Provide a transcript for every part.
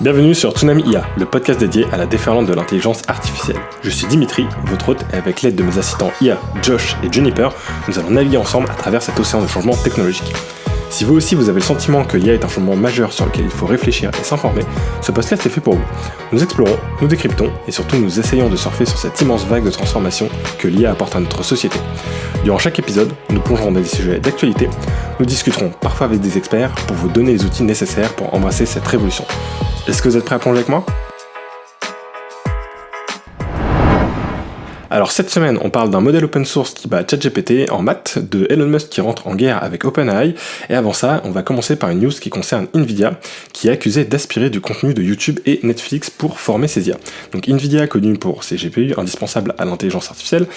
Bienvenue sur Tsunami IA, le podcast dédié à la déferlante de l'intelligence artificielle. Je suis Dimitri, votre hôte, et avec l'aide de mes assistants IA, Josh et Juniper, nous allons naviguer ensemble à travers cet océan de changement technologique. Si vous aussi vous avez le sentiment que l'IA est un changement majeur sur lequel il faut réfléchir et s'informer, ce podcast est fait pour vous. Nous explorons, nous décryptons et surtout nous essayons de surfer sur cette immense vague de transformation que l'IA apporte à notre société. Durant chaque épisode, nous plongerons dans des sujets d'actualité, nous discuterons parfois avec des experts pour vous donner les outils nécessaires pour embrasser cette révolution. Est-ce que vous êtes prêts à plonger avec moi ? Alors cette semaine, on parle d'un modèle open source qui bat ChatGPT en maths, de Elon Musk qui rentre en guerre avec OpenAI, et avant ça, on va commencer par une news qui concerne Nvidia, qui est accusée d'aspirer du contenu de YouTube et Netflix pour former ses IA. Donc Nvidia, connue pour ses GPU indispensables à l'intelligence artificielle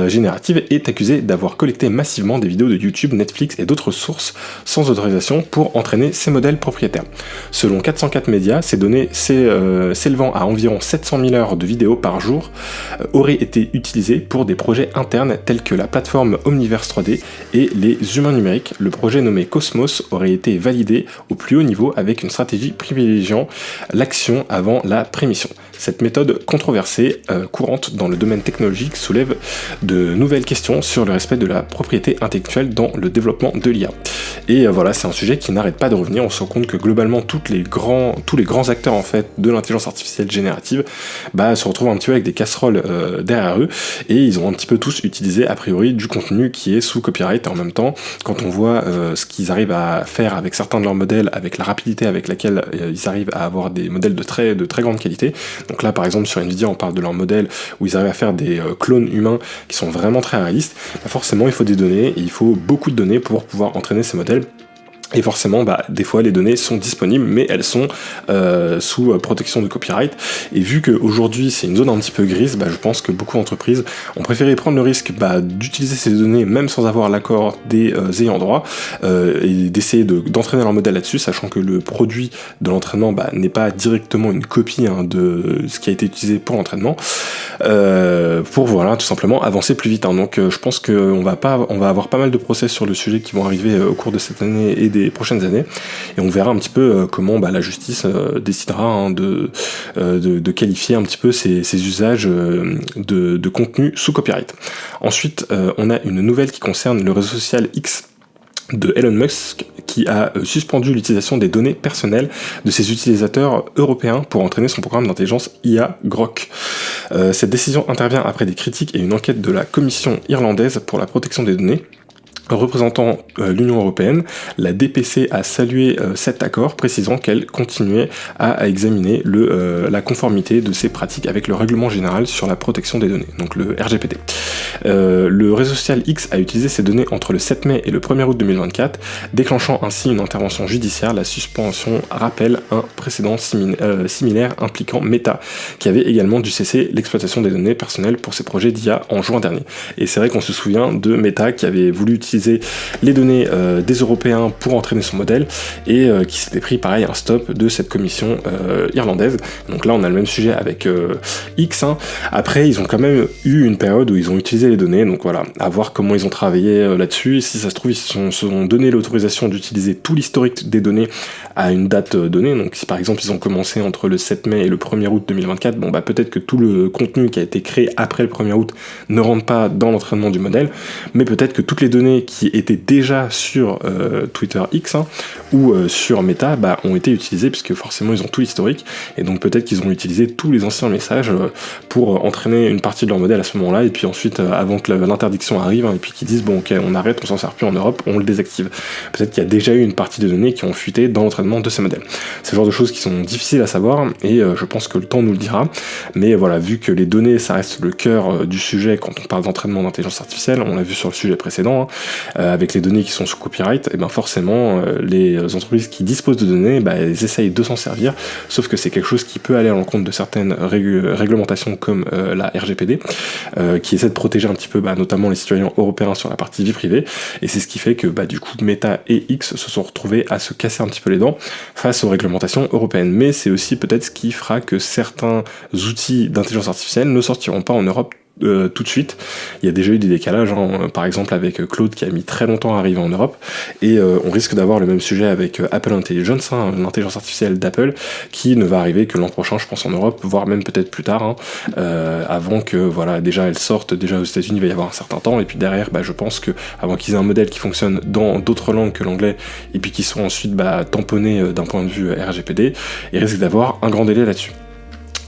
générative, est accusée d'avoir collecté massivement des vidéos de YouTube, Netflix et d'autres sources sans autorisation pour entraîner ses modèles propriétaires. Selon 404 médias, ces données s'élevant à environ 700 000 heures de vidéos par jour auraient été utilisés pour des projets internes tels que la plateforme Omniverse 3D et les humains numériques. Le projet nommé Cosmos aurait été validé au plus haut niveau avec une stratégie privilégiant l'action avant la prémission. Cette méthode controversée, courante dans le domaine technologique, soulève de nouvelles questions sur le respect de la propriété intellectuelle dans le développement de l'IA. Et voilà, c'est un sujet qui n'arrête pas de revenir. On se rend compte que globalement, tous les grands acteurs en fait de l'intelligence artificielle générative se retrouvent un petit peu avec des casseroles derrière eux, et ils ont un petit peu tous utilisé a priori du contenu qui est sous copyright. Et en même temps, quand on voit ce qu'ils arrivent à faire avec certains de leurs modèles, avec la rapidité avec laquelle ils arrivent à avoir des modèles de très grande qualité. Donc là, par exemple, sur Nvidia, on parle de leur modèle où ils arrivent à faire des clones humains qui sont vraiment très réalistes. Forcément, il faut des données, et il faut beaucoup de données pour pouvoir entraîner ces modèles. Et forcément, des fois, les données sont disponibles, mais elles sont sous protection de copyright. Et vu qu'aujourd'hui, c'est une zone un petit peu grise, je pense que beaucoup d'entreprises ont préféré prendre le risque d'utiliser ces données, même sans avoir l'accord des ayants droit, et d'essayer d'entraîner leur modèle là-dessus, sachant que le produit de l'entraînement n'est pas directement une copie de ce qui a été utilisé pour l'entraînement, pour tout simplement avancer plus vite. Donc je pense qu'on va avoir pas mal de procès sur le sujet qui vont arriver au cours de cette année et des prochaines années, et on verra un petit peu comment la justice décidera de qualifier un petit peu ces usages de contenu sous copyright. Ensuite, on a une nouvelle qui concerne le réseau social X de Elon Musk, qui a suspendu l'utilisation des données personnelles de ses utilisateurs européens pour entraîner son programme d'intelligence IA Grok. Cette décision intervient après des critiques et une enquête de la Commission irlandaise pour la protection des données. Représentant l'Union européenne, la DPC a salué cet accord, précisant qu'elle continuait à examiner la conformité de ces pratiques avec le règlement général sur la protection des données, donc le RGPD. Le réseau social X a utilisé ces données entre le 7 mai et le 1er août 2024, déclenchant ainsi une intervention judiciaire. La suspension rappelle un précédent similaire impliquant Meta, qui avait également dû cesser l'exploitation des données personnelles pour ses projets d'IA en juin dernier. Et c'est vrai qu'on se souvient de Meta qui avait voulu utiliser les données des Européens pour entraîner son modèle, et qui s'était pris pareil un stop de cette commission irlandaise. Donc là on a le même sujet avec X. Après ils ont quand même eu une période où ils ont utilisé les données, donc voilà, à voir comment ils ont travaillé là-dessus. Si ça se trouve ils se sont donné l'autorisation d'utiliser tout l'historique des données à une date donnée. Donc si par exemple ils ont commencé entre le 7 mai et le 1er août 2024, peut-être que tout le contenu qui a été créé après le 1er août ne rentre pas dans l'entraînement du modèle, mais peut-être que toutes les données qui étaient déjà sur Twitter X ou sur Meta ont été utilisées, puisque forcément ils ont tout l'historique, et donc peut-être qu'ils ont utilisé tous les anciens messages pour entraîner une partie de leur modèle à ce moment-là, et puis ensuite avant que l'interdiction arrive, et puis qu'ils disent ok, on arrête, on s'en sert plus en Europe, on le désactive. Peut-être qu'il y a déjà eu une partie de données qui ont fuité dans l'entraînement de ces modèles. C'est le genre de choses qui sont difficiles à savoir, et je pense que le temps nous le dira, mais voilà, vu que les données ça reste le cœur du sujet quand on parle d'entraînement d'intelligence artificielle, on l'a vu sur le sujet précédent, avec les données qui sont sous copyright, et forcément les entreprises qui disposent de données, elles essayent de s'en servir, sauf que c'est quelque chose qui peut aller à l'encontre de certaines réglementations comme la RGPD, qui essaie de protéger un petit peu notamment les citoyens européens sur la partie vie privée, et c'est ce qui fait que du coup Meta et X se sont retrouvés à se casser un petit peu les dents face aux réglementations européennes. Mais c'est aussi peut-être ce qui fera que certains outils d'intelligence artificielle ne sortiront pas en Europe tout de suite. Il y a déjà eu des décalages, hein, par exemple avec Claude qui a mis très longtemps à arriver en Europe, et on risque d'avoir le même sujet avec Apple Intelligence, hein, l'intelligence artificielle d'Apple, qui ne va arriver que l'an prochain, je pense, en Europe, voire même peut-être plus tard, hein, avant que voilà, déjà elle sorte. Déjà aux États-Unis, il va y avoir un certain temps, et puis derrière, je pense que avant qu'ils aient un modèle qui fonctionne dans d'autres langues que l'anglais, et puis qu'ils soient ensuite tamponnés d'un point de vue RGPD, il risque d'avoir un grand délai là-dessus.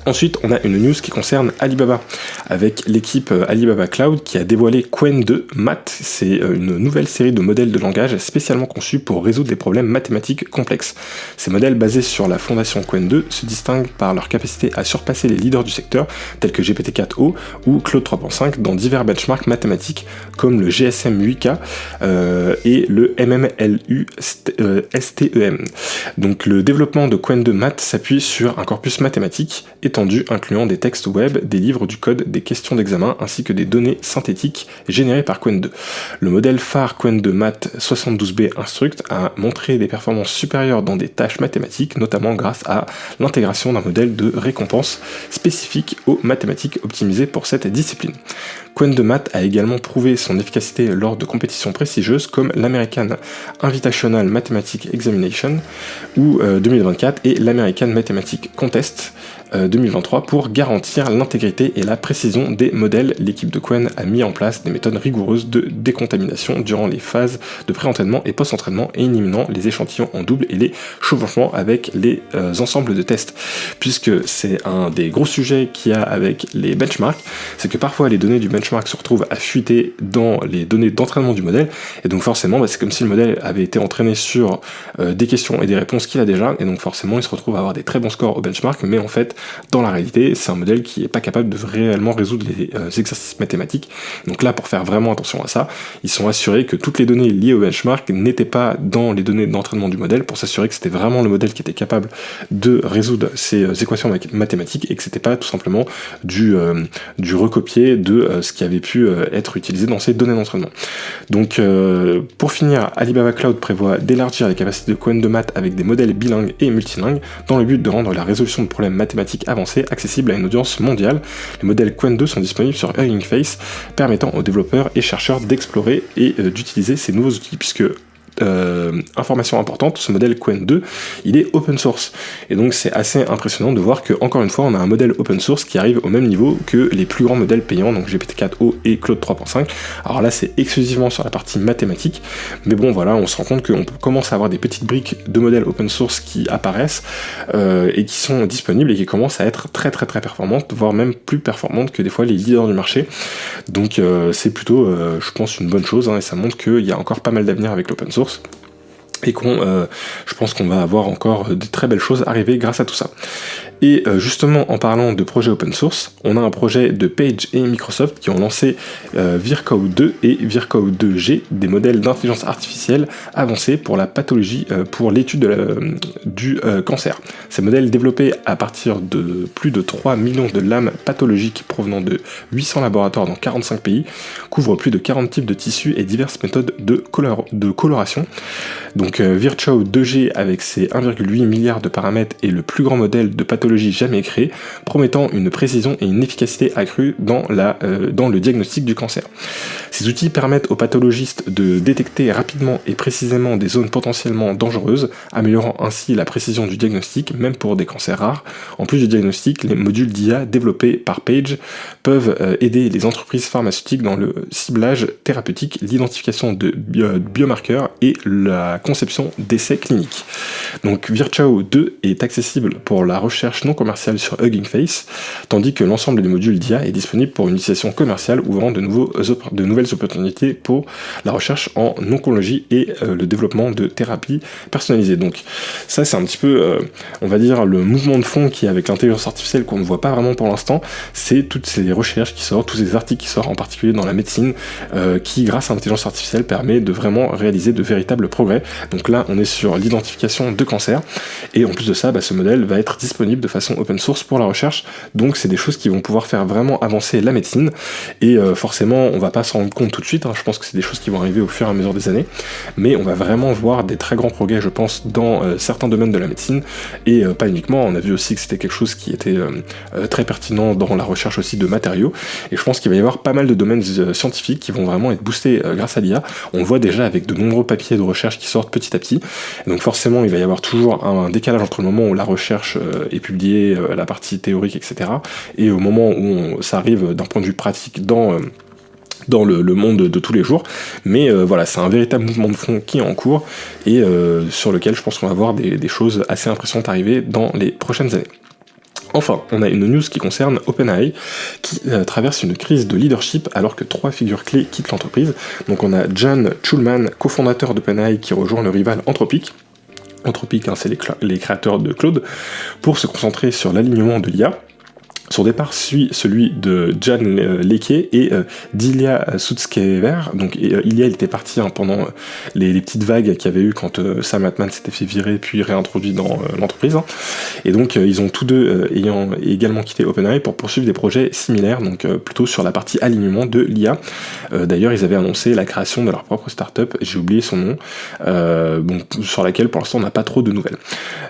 Ensuite, on a une news qui concerne Alibaba, avec l'équipe Alibaba Cloud qui a dévoilé Qwen 2 Math. C'est une nouvelle série de modèles de langage spécialement conçus pour résoudre des problèmes mathématiques complexes. Ces modèles basés sur la fondation Qwen 2 se distinguent par leur capacité à surpasser les leaders du secteur, tels que GPT-4o ou Claude 3.5, dans divers benchmarks mathématiques comme le GSM 8K et le MMLU STEM. Donc le développement de Qwen 2 Math s'appuie sur un corpus mathématique étendu incluant des textes web, des livres du code, des questions d'examen ainsi que des données synthétiques générées par Qwen 2. Le modèle phare Qwen 2 Math 72B Instruct a montré des performances supérieures dans des tâches mathématiques, notamment grâce à l'intégration d'un modèle de récompense spécifique aux mathématiques optimisées pour cette discipline. Qwen 2 Math a également prouvé son efficacité lors de compétitions prestigieuses comme l'American Invitational Mathematics Examination ou 2024 et l'American Mathematics Contest 2023 pour garantir l'intégrité et la précision des modèles. L'équipe de Qwen a mis en place des méthodes rigoureuses de décontamination durant les phases de pré-entraînement et post-entraînement, éliminant les échantillons en double et les chevauchements avec les ensembles de tests. Puisque c'est un des gros sujets qu'il y a avec les benchmarks, c'est que parfois les données du benchmark se retrouvent à fuiter dans les données d'entraînement du modèle, et donc forcément c'est comme si le modèle avait été entraîné sur des questions et des réponses qu'il a déjà, et donc forcément il se retrouve à avoir des très bons scores au benchmark, mais en fait dans la réalité c'est un modèle qui est pas capable de réellement résoudre les exercices mathématiques. Donc là, pour faire vraiment attention à ça, ils sont assurés que toutes les données liées au benchmark n'étaient pas dans les données d'entraînement du modèle, pour s'assurer que c'était vraiment le modèle qui était capable de résoudre ces équations mathématiques et que c'était pas tout simplement du recopier de ce qui avait pu être utilisé dans ces données d'entraînement. Donc pour finir, Alibaba Cloud prévoit d'élargir les capacités de Qwen 2 Math avec des modèles bilingues et multilingues dans le but de rendre la résolution de problèmes mathématiques avancés accessible à une audience mondiale. Les modèles Qwen 2 sont disponibles sur Hugging Face, permettant aux développeurs et chercheurs d'explorer et d'utiliser ces nouveaux outils, puisque information importante, ce modèle Qwen 2, il est open source. Et donc c'est assez impressionnant de voir que, encore une fois, on a un modèle open source qui arrive au même niveau que les plus grands modèles payants, donc GPT-4o et Claude 3.5. Alors là, c'est exclusivement sur la partie mathématique, mais bon, voilà, on se rend compte qu'on commence à avoir des petites briques de modèles open source qui apparaissent et qui sont disponibles et qui commencent à être très très très performantes, voire même plus performantes que des fois les leaders du marché. Donc c'est plutôt, je pense, une bonne chose, hein, et ça montre qu'il y a encore pas mal d'avenir avec l'open source. Et je pense qu'on va avoir encore de très belles choses arriver grâce à tout ça. Et justement, en parlant de projets open source, on a un projet de Page et Microsoft qui ont lancé Vircode 2 et Vircode 2G, des modèles d'intelligence artificielle avancés pour la pathologie, pour l'étude du cancer. Ces modèles, développés à partir de plus de 3 millions de lames pathologiques provenant de 800 laboratoires dans 45 pays, couvrent plus de 40 types de tissus et diverses méthodes de coloration. Donc Vircode 2G, avec ses 1,8 milliard de paramètres, est le plus grand modèle de pathologie jamais créé, promettant une précision et une efficacité accrue dans le diagnostic du cancer. Ces outils permettent aux pathologistes de détecter rapidement et précisément des zones potentiellement dangereuses, améliorant ainsi la précision du diagnostic, même pour des cancers rares. En plus du diagnostic, les modules d'IA développés par Page peuvent aider les entreprises pharmaceutiques dans le ciblage thérapeutique, l'identification de biomarqueurs et la conception d'essais cliniques. Donc Vircode 2 est accessible pour la recherche non commerciale sur Hugging Face, tandis que l'ensemble des modules d'IA est disponible pour une utilisation commerciale, ouvrant de nouvelles opportunités pour la recherche en oncologie et le développement de thérapies personnalisées. Donc ça, c'est un petit peu, on va dire, le mouvement de fond qui est avec l'intelligence artificielle qu'on ne voit pas vraiment pour l'instant. C'est toutes ces recherches qui sortent, tous ces articles qui sortent, en particulier dans la médecine, qui, grâce à l'intelligence artificielle, permet de vraiment réaliser de véritables progrès Donc là, on est sur l'identification de cancer, et en plus de ça, ce modèle va être disponible de façon open source pour la recherche, donc c'est des choses qui vont pouvoir faire vraiment avancer la médecine, et forcément, on va pas s'en rendre compte tout de suite, je pense que c'est des choses qui vont arriver au fur et à mesure des années, mais on va vraiment voir des très grands progrès, je pense, dans certains domaines de la médecine, et pas uniquement, on a vu aussi que c'était quelque chose qui était très pertinent dans la recherche aussi de matériaux, et je pense qu'il va y avoir pas mal de domaines scientifiques qui vont vraiment être boostés grâce à l'IA. On le voit déjà avec de nombreux papiers de recherche qui sortent petit à petit, et donc forcément il va y avoir toujours un décalage entre le moment où la recherche est publiée, la partie théorique, etc., et au moment où ça arrive d'un point de vue pratique dans le monde de tous les jours, mais voilà, c'est un véritable mouvement de fond qui est en cours, et sur lequel je pense qu'on va voir des choses assez impressionnantes arriver dans les prochaines années. Enfin, on a une news qui concerne OpenAI, qui traverse une crise de leadership alors que 3 figures clés quittent l'entreprise. Donc on a John Schulman, cofondateur d'OpenAI, qui rejoint le rival Anthropic. Anthropic, c'est les créateurs de Claude, pour se concentrer sur l'alignement de l'IA. Son départ suit celui de Jan Leke et d'Ilya Sutskever. Donc Ilya, il était parti pendant les petites vagues qu'il y avait eu quand Sam Altman s'était fait virer puis réintroduit dans l'entreprise. Et donc ils ont tous deux ayant également quitté OpenAI pour poursuivre des projets similaires, donc plutôt sur la partie alignement de l'IA. D'ailleurs, ils avaient annoncé la création de leur propre startup, j'ai oublié son nom, sur laquelle pour l'instant on n'a pas trop de nouvelles.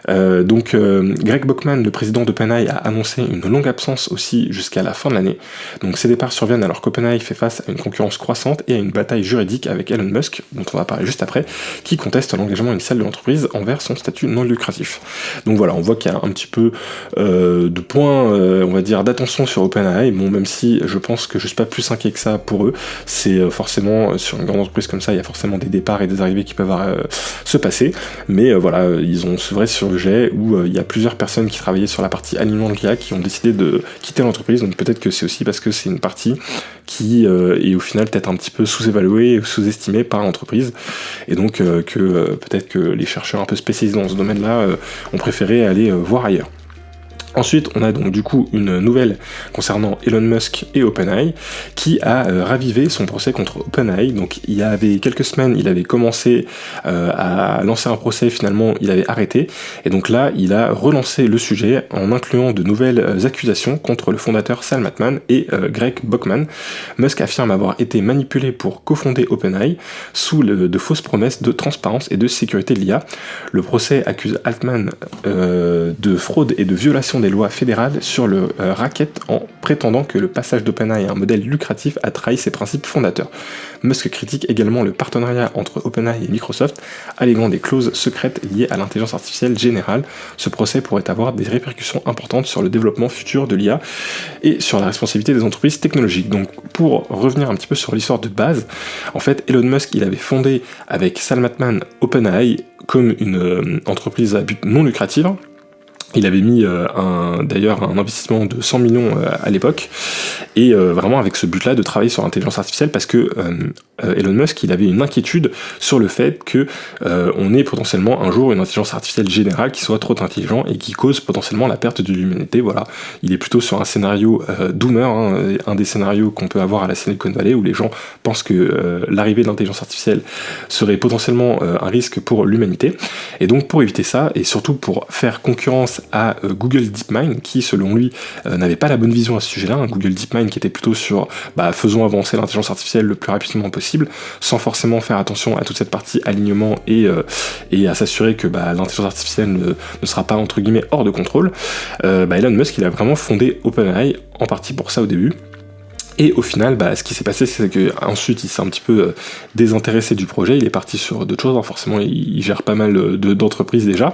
Greg Brockman, le président d'OpenAI, a annoncé une longue absence aussi jusqu'à la fin de l'année. Donc ces départs surviennent alors qu'OpenAI fait face à une concurrence croissante et à une bataille juridique avec Elon Musk, dont on va parler juste après, qui conteste l'engagement initial de l'entreprise envers son statut non lucratif. Donc voilà, on voit qu'il y a un petit peu de points, on va dire, d'attention sur OpenAI, même si je pense que je suis pas plus inquiet que ça pour eux. C'est forcément, sur une grande entreprise comme ça, il y a forcément des départs et des arrivées qui peuvent se passer, mais voilà, ils ont ce vrai sujet où il y a plusieurs personnes qui travaillaient sur la partie alignement de l'IA qui ont décidé de quitter l'entreprise, donc peut-être que c'est aussi parce que c'est une partie qui est au final peut-être un petit peu sous-évaluée ou sous-estimée par l'entreprise, et donc peut-être que les chercheurs un peu spécialisés dans ce domaine-là ont préféré aller voir ailleurs. Ensuite, on a donc du coup une nouvelle concernant Elon Musk et OpenAI qui a ravivé son procès contre OpenAI. Donc il y avait quelques semaines, il avait commencé à lancer un procès, finalement il avait arrêté, et donc là il a relancé le sujet en incluant de nouvelles accusations contre le fondateur Sam Altman et Greg Brockman. Musk affirme avoir été manipulé pour cofonder OpenAI sous de fausses promesses de transparence et de sécurité de l'IA. Le procès accuse Altman de fraude et de violation des lois fédérales sur le racket en prétendant que le passage d'OpenAI à un modèle lucratif a trahi ses principes fondateurs. Musk critique également le partenariat entre OpenAI et Microsoft, alléguant des clauses secrètes liées à l'intelligence artificielle générale. Ce procès pourrait avoir des répercussions importantes sur le développement futur de l'IA et sur la responsabilité des entreprises technologiques. Donc pour revenir un petit peu sur l'histoire de base, en fait Elon Musk il avait fondé avec Sam Altman OpenAI comme une entreprise à but non lucratif. Il avait mis d'ailleurs un investissement de 100 millions à l'époque, et vraiment avec ce but-là de travailler sur l'intelligence artificielle, parce que Elon Musk il avait une inquiétude sur le fait que on ait potentiellement un jour une intelligence artificielle générale qui soit trop intelligent et qui cause potentiellement la perte de l'humanité. Voilà, il est plutôt sur un scénario doomer, un des scénarios qu'on peut avoir à la Silicon Valley où les gens pensent que l'arrivée de l'intelligence artificielle serait potentiellement un risque pour l'humanité, et donc pour éviter ça et surtout pour faire concurrence à Google DeepMind qui selon lui n'avait pas la bonne vision à ce sujet-là, Google DeepMind qui était plutôt sur faisons avancer l'intelligence artificielle le plus rapidement possible sans forcément faire attention à toute cette partie alignement et à s'assurer que l'intelligence artificielle ne sera pas entre guillemets hors de contrôle. Elon Musk il a vraiment fondé OpenAI en partie pour ça au début. Et au final, ce qui s'est passé, c'est qu'ensuite il s'est un petit peu désintéressé du projet, il est parti sur d'autres choses, forcément il gère pas mal d'entreprises déjà,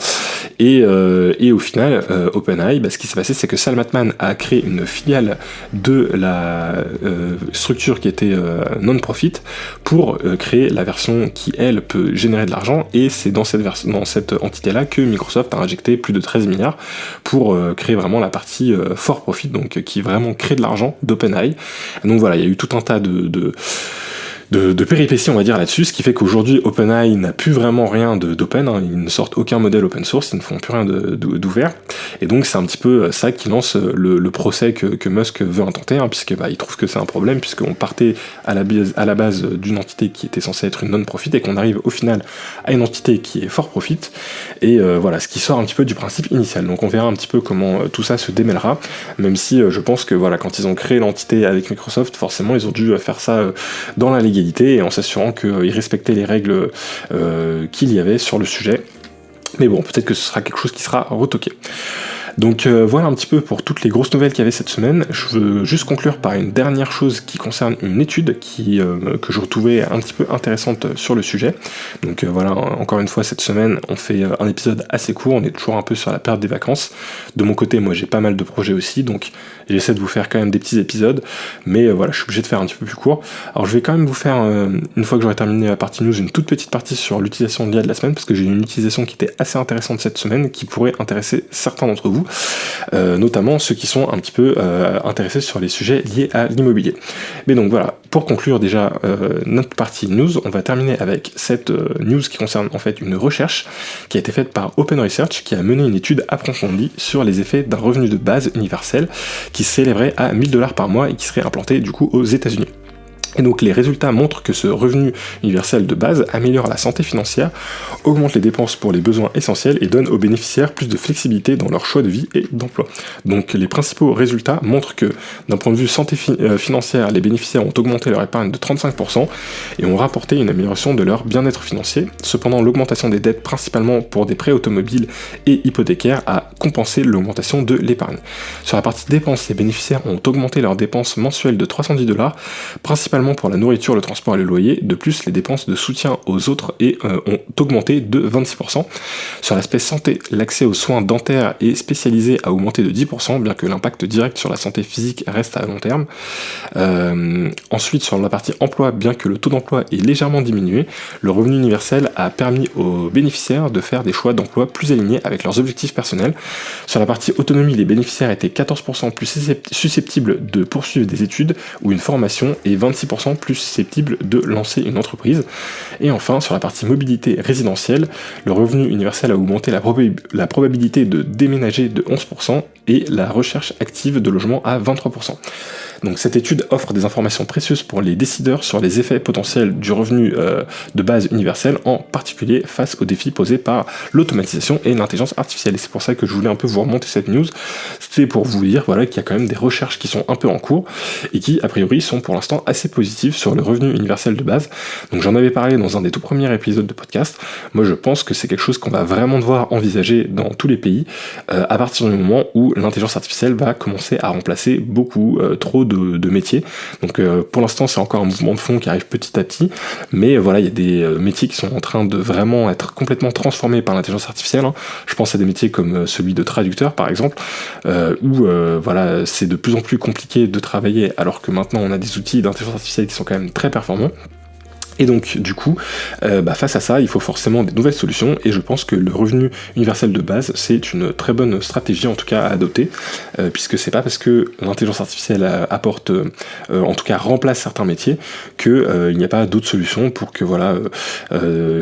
et au final, OpenAI, ce qui s'est passé, c'est que Sam Altman a créé une filiale de la structure qui était non-profit pour créer la version qui, elle, peut générer de l'argent, et c'est dans cette entité-là que Microsoft a injecté plus de 13 milliards pour créer vraiment la partie for profit, donc qui vraiment crée de l'argent d'OpenAI. Donc voilà, il y a eu tout un tas de de péripéties, on va dire, là-dessus, ce qui fait qu'aujourd'hui OpenAI n'a plus vraiment rien d'open, hein, ils ne sortent aucun modèle open source, ils ne font plus rien d'ouvert, et donc c'est un petit peu ça qui lance le procès que Musk veut intenter, hein, puisque il trouve que c'est un problème, puisqu'on partait à la base d'une entité qui était censée être une non-profit, et qu'on arrive au final à une entité qui est for profit, et voilà, ce qui sort un petit peu du principe initial. Donc on verra un petit peu comment tout ça se démêlera, même si je pense que voilà, quand ils ont créé l'entité avec Microsoft, forcément ils ont dû faire ça dans la légalité, et en s'assurant qu'ils respectaient les règles qu'il y avait sur le sujet. Mais bon, peut-être que ce sera quelque chose qui sera retoqué. Donc voilà un petit peu pour toutes les grosses nouvelles qu'il y avait cette semaine. Je veux juste conclure par une dernière chose qui concerne une étude que je retrouvais un petit peu intéressante sur le sujet. Donc voilà, encore une fois cette semaine on fait un épisode assez court, on est toujours un peu sur la période des vacances. De mon côté, moi j'ai pas mal de projets aussi, donc j'essaie de vous faire quand même des petits épisodes, mais voilà, je suis obligé de faire un petit peu plus court. Alors je vais quand même vous faire, une fois que j'aurai terminé la partie news, une toute petite partie sur l'utilisation de l'IA de la semaine, parce que j'ai une utilisation qui était assez intéressante cette semaine, qui pourrait intéresser certains d'entre vous. Notamment ceux qui sont un petit peu intéressés sur les sujets liés à l'immobilier. Mais donc voilà, pour conclure déjà notre partie news, on va terminer avec cette news qui concerne en fait une recherche qui a été faite par Open Research, qui a mené une étude approfondie sur les effets d'un revenu de base universel qui s'élèverait à 1 000 $ par mois et qui serait implanté du coup aux États-Unis. Et donc les résultats montrent que ce revenu universel de base améliore la santé financière, augmente les dépenses pour les besoins essentiels et donne aux bénéficiaires plus de flexibilité dans leur choix de vie et d'emploi. Donc les principaux résultats montrent que d'un point de vue santé financière, les bénéficiaires ont augmenté leur épargne de 35% et ont rapporté une amélioration de leur bien-être financier. Cependant, l'augmentation des dettes, principalement pour des prêts automobiles et hypothécaires, a compensé l'augmentation de l'épargne. Sur la partie dépenses, les bénéficiaires ont augmenté leurs dépenses mensuelles de 310 $, principalement pour la nourriture, le transport et le loyer. De plus, les dépenses de soutien aux autres ont augmenté de 26%. Sur l'aspect santé, l'accès aux soins dentaires et spécialisés a augmenté de 10%, bien que l'impact direct sur la santé physique reste à long terme. Ensuite, sur la partie emploi, bien que le taux d'emploi ait légèrement diminué, le revenu universel a permis aux bénéficiaires de faire des choix d'emploi plus alignés avec leurs objectifs personnels. Sur la partie autonomie, les bénéficiaires étaient 14% plus susceptibles de poursuivre des études ou une formation et 26% plus susceptibles de lancer une entreprise. Et enfin, sur la partie mobilité résidentielle, le revenu universel a augmenté la probabilité de déménager de 11% et la recherche active de logement à 23%. Donc cette étude offre des informations précieuses pour les décideurs sur les effets potentiels du revenu de base universel, en particulier face aux défis posés par l'automatisation et l'intelligence artificielle. Et c'est pour ça que je voulais un peu vous remonter cette news. C'était pour vous dire voilà, qu'il y a quand même des recherches qui sont un peu en cours et qui, a priori, sont pour l'instant assez positives sur le revenu universel de base. Donc j'en avais parlé dans un des tout premiers épisodes de podcast. Moi je pense que c'est quelque chose qu'on va vraiment devoir envisager dans tous les pays à partir du moment où l'intelligence artificielle va commencer à remplacer beaucoup trop de métiers. Donc pour l'instant c'est encore un mouvement de fond qui arrive petit à petit, mais voilà, il y a des métiers qui sont en train de vraiment être complètement transformés par l'intelligence artificielle, hein. Je pense à des métiers comme celui de traducteur par exemple, où voilà, c'est de plus en plus compliqué de travailler alors que maintenant on a des outils d'intelligence artificielle qui sont quand même très performants. Et donc du coup, face à ça, il faut forcément des nouvelles solutions, et je pense que le revenu universel de base, c'est une très bonne stratégie en tout cas à adopter, puisque c'est pas parce que l'intelligence artificielle apporte, en tout cas remplace certains métiers, que il n'y a pas d'autres solutions pour que voilà,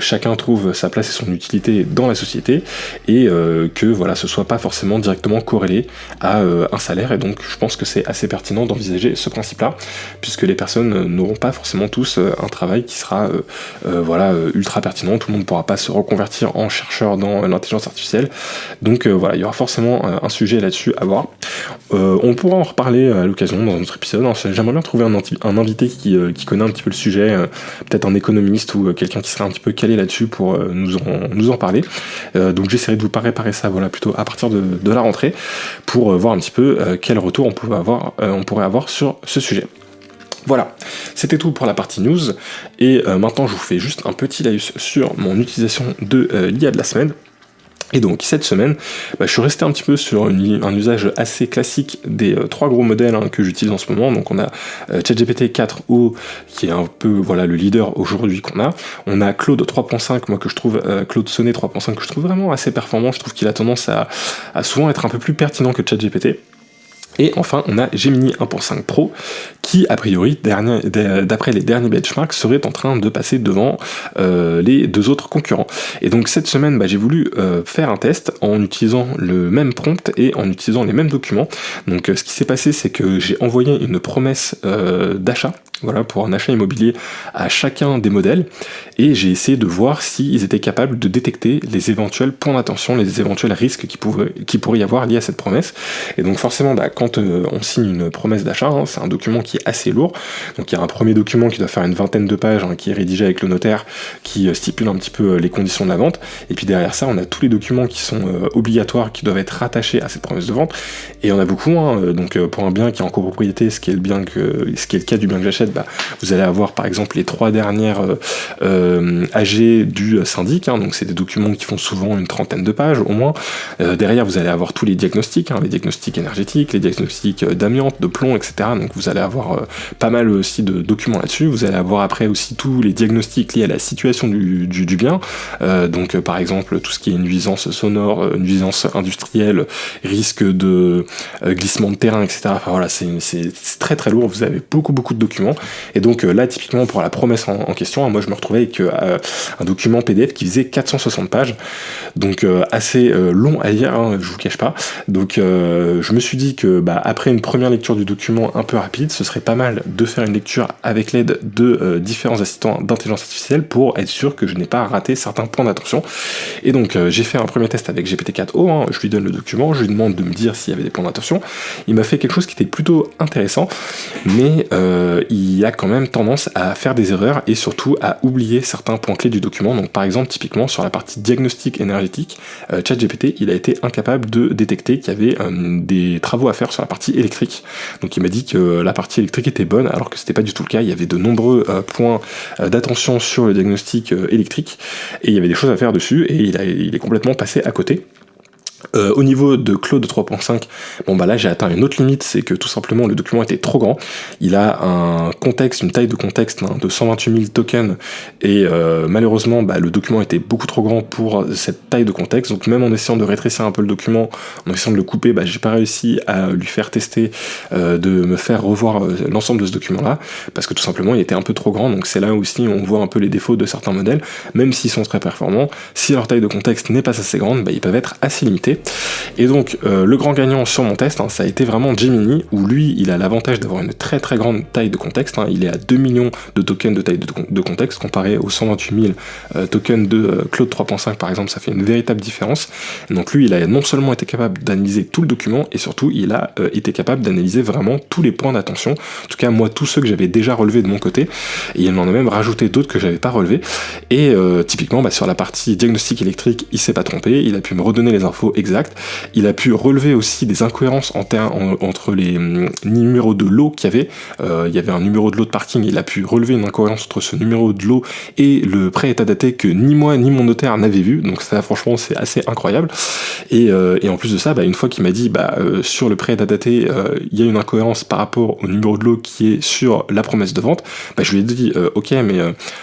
chacun trouve sa place et son utilité dans la société, et que voilà, ce soit pas forcément directement corrélé à un salaire. Et donc je pense que c'est assez pertinent d'envisager ce principe-là, puisque les personnes n'auront pas forcément tous un travail qui sera ultra pertinent. Tout le monde ne pourra pas se reconvertir en chercheur dans l'intelligence artificielle, donc voilà, il y aura forcément un sujet là-dessus à voir. On pourra en reparler à l'occasion dans un autre épisode. J'aimerais bien trouver un invité qui connaît un petit peu le sujet, peut-être un économiste ou quelqu'un qui serait un petit peu calé là-dessus pour nous en parler. Donc j'essaierai de vous préparer ça plutôt à partir de la rentrée, pour voir un petit peu quel retour on pourrait avoir sur ce sujet. Voilà, c'était tout pour la partie news, et maintenant je vous fais juste un petit laïus sur mon utilisation de l'IA de la semaine. Et donc cette semaine, je suis resté un petit peu sur un usage assez classique des trois gros modèles que j'utilise en ce moment. Donc on a ChatGPT 4o qui est un peu voilà le leader aujourd'hui qu'on a. On a Claude 3.5, moi que je trouve Claude Sonnet 3.5 que je trouve vraiment assez performant. Je trouve qu'il a tendance à souvent être un peu plus pertinent que ChatGPT. Et enfin, on a Gemini 1.5 Pro qui, a priori, d'après les derniers benchmarks, serait en train de passer devant les deux autres concurrents. Et donc cette semaine, j'ai voulu faire un test en utilisant le même prompt et en utilisant les mêmes documents. Donc ce qui s'est passé, c'est que j'ai envoyé une promesse d'achat, voilà, pour un achat immobilier à chacun des modèles, et j'ai essayé de voir s'ils étaient capables de détecter les éventuels points d'attention, les éventuels risques qui pourrait y avoir liés à cette promesse. Et donc forcément, quand on signe une promesse d'achat, c'est un document qui est assez lourd. Donc il y a un premier document qui doit faire une vingtaine de pages, qui est rédigé avec le notaire, qui stipule un petit peu les conditions de la vente. Et puis derrière ça, on a tous les documents qui sont obligatoires, qui doivent être rattachés à cette promesse de vente. Et il y en a beaucoup. Donc pour un bien qui est en copropriété, ce qui est le cas du bien que j'achète, vous allez avoir par exemple les 3 dernières AG du syndic. Donc c'est des documents qui font souvent une trentaine de pages au moins. Derrière, vous allez avoir tous les diagnostics énergétiques, les diagnostics d'amiante, de plomb, etc. Donc vous allez avoir pas mal aussi de documents là-dessus. Vous allez avoir après aussi tous les diagnostics liés à la situation du bien. Donc par exemple tout ce qui est nuisance sonore, nuisance industrielle, risque de glissement de terrain, etc. Enfin voilà, c'est très très lourd. Vous avez beaucoup de documents. Et donc là typiquement pour la promesse en question, moi je me retrouvais avec un document PDF qui faisait 460 pages. Donc assez long à lire, je vous cache pas. Donc je me suis dit que après une première lecture du document un peu rapide, ce serait pas mal de faire une lecture avec l'aide de différents assistants d'intelligence artificielle pour être sûr que je n'ai pas raté certains points d'attention. Et donc j'ai fait un premier test avec GPT-4o, je lui donne le document, je lui demande de me dire s'il y avait des points d'attention. Il m'a fait quelque chose qui était plutôt intéressant, mais il a quand même tendance à faire des erreurs et surtout à oublier certains points clés du document. Donc par exemple, typiquement sur la partie diagnostic énergétique, ChatGPT, il a été incapable de détecter qu'il y avait des travaux à faire sur la partie électrique. Donc il m'a dit que la partie électrique était bonne, alors que c'était pas du tout le cas. Il y avait de nombreux points d'attention sur le diagnostic électrique, et il y avait des choses à faire dessus, et il est complètement passé à côté. Au niveau de Claude 3.5, là j'ai atteint une autre limite, c'est que tout simplement le document était trop grand. Il a une taille de contexte de 128 000 tokens, et malheureusement le document était beaucoup trop grand pour cette taille de contexte. Donc même en essayant de rétrécir un peu le document, en essayant de le couper, j'ai pas réussi à lui faire tester, de me faire revoir l'ensemble de ce document là, parce que tout simplement il était un peu trop grand. Donc c'est là aussi on voit un peu les défauts de certains modèles, même s'ils sont très performants, si leur taille de contexte n'est pas assez grande, ils peuvent être assez limités. Et donc le grand gagnant sur mon test, ça a été vraiment Gemini, où lui il a l'avantage d'avoir une très très grande taille de contexte, il est à 2 millions de tokens de taille de contexte comparé aux 128 000 tokens de Claude 3.5 par exemple. Ça fait une véritable différence. Et donc lui il a non seulement été capable d'analyser tout le document, et surtout il a été capable d'analyser vraiment tous les points d'attention, en tout cas moi tous ceux que j'avais déjà relevés de mon côté, et il m'en a même rajouté d'autres que j'avais pas relevés. Et typiquement sur la partie diagnostic électrique, il s'est pas trompé, il a pu me redonner les infos exactes. Il a pu relever aussi des incohérences entre les numéros de lot qu'il y avait. Il y avait un numéro de lot de parking, il a pu relever une incohérence entre ce numéro de lot et le prêt état daté que ni moi ni mon notaire n'avait vu. Donc ça franchement c'est assez incroyable. Et en plus de ça, une fois qu'il m'a dit sur le prêt état daté il y a une incohérence par rapport au numéro de lot qui est sur la promesse de vente, je lui ai dit ok mais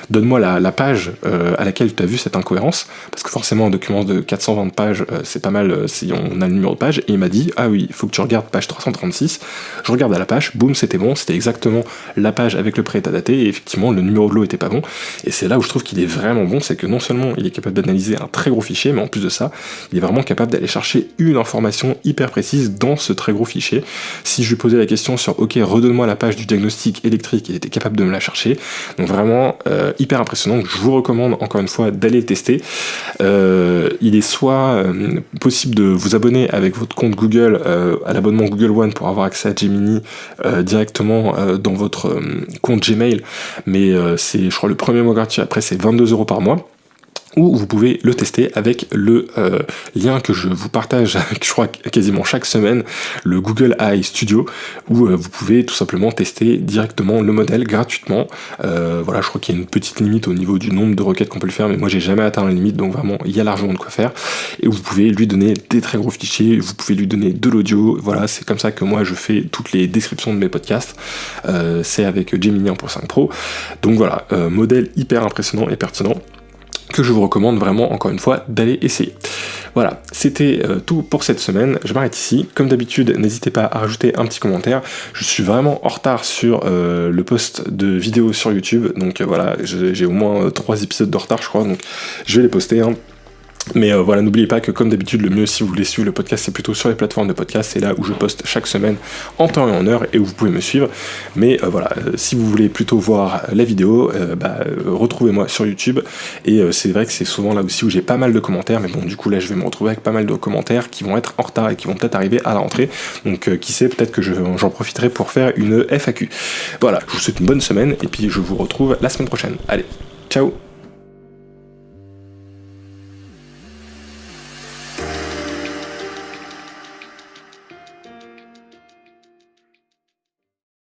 donne-moi la page à laquelle tu as vu cette incohérence, parce que forcément un document de 420 pages c'est pas mal si on a le numéro de page. Et il m'a dit ah oui, il faut que tu regardes page 336. Je regarde à la page, boum, c'était bon, c'était exactement la page avec le prêt état daté, et effectivement le numéro de lot était pas bon. Et c'est là où je trouve qu'il est vraiment bon, c'est que non seulement il est capable d'analyser un très gros fichier, mais en plus de ça il est vraiment capable d'aller chercher une information hyper précise dans ce très gros fichier. Si je lui posais la question sur ok redonne-moi la page du diagnostic électrique, il était capable de me la chercher. Donc vraiment hyper impressionnant. Donc, je vous recommande encore une fois d'aller le tester. Il est soit possible de vous abonner avec votre compte Google à l'abonnement Google One pour avoir accès à Gemini directement dans votre compte Gmail, mais c'est je crois le premier mois gratuit, après c'est 22€ par mois. Ou vous pouvez le tester avec le lien que je vous partage, je crois quasiment chaque semaine, le Google AI Studio, où vous pouvez tout simplement tester directement le modèle gratuitement. Voilà, je crois qu'il y a une petite limite au niveau du nombre de requêtes qu'on peut le faire, mais moi j'ai jamais atteint la limite, donc vraiment il y a largement de quoi faire. Et vous pouvez lui donner des très gros fichiers, vous pouvez lui donner de l'audio. Voilà, c'est comme ça que moi je fais toutes les descriptions de mes podcasts. C'est avec Gemini 1.5 Pro. Donc voilà, modèle hyper impressionnant et pertinent, que je vous recommande vraiment encore une fois d'aller essayer. Voilà, c'était tout pour cette semaine, je m'arrête ici. Comme d'habitude, n'hésitez pas à rajouter un petit commentaire. Je suis vraiment en retard sur le post de vidéos sur YouTube, donc voilà, j'ai au moins 3 épisodes de retard je crois, donc je vais les poster, hein. Mais voilà, n'oubliez pas que comme d'habitude, le mieux si vous voulez suivre le podcast, c'est plutôt sur les plateformes de podcast, c'est là où je poste chaque semaine en temps et en heure et où vous pouvez me suivre. Mais voilà, si vous voulez plutôt voir la vidéo, retrouvez-moi sur YouTube. Et c'est vrai que c'est souvent là aussi où j'ai pas mal de commentaires, mais bon, du coup là je vais me retrouver avec pas mal de commentaires qui vont être en retard et qui vont peut-être arriver à la rentrée. Donc qui sait, peut-être que j'en profiterai pour faire une FAQ. Voilà, je vous souhaite une bonne semaine et puis je vous retrouve la semaine prochaine. Allez, ciao!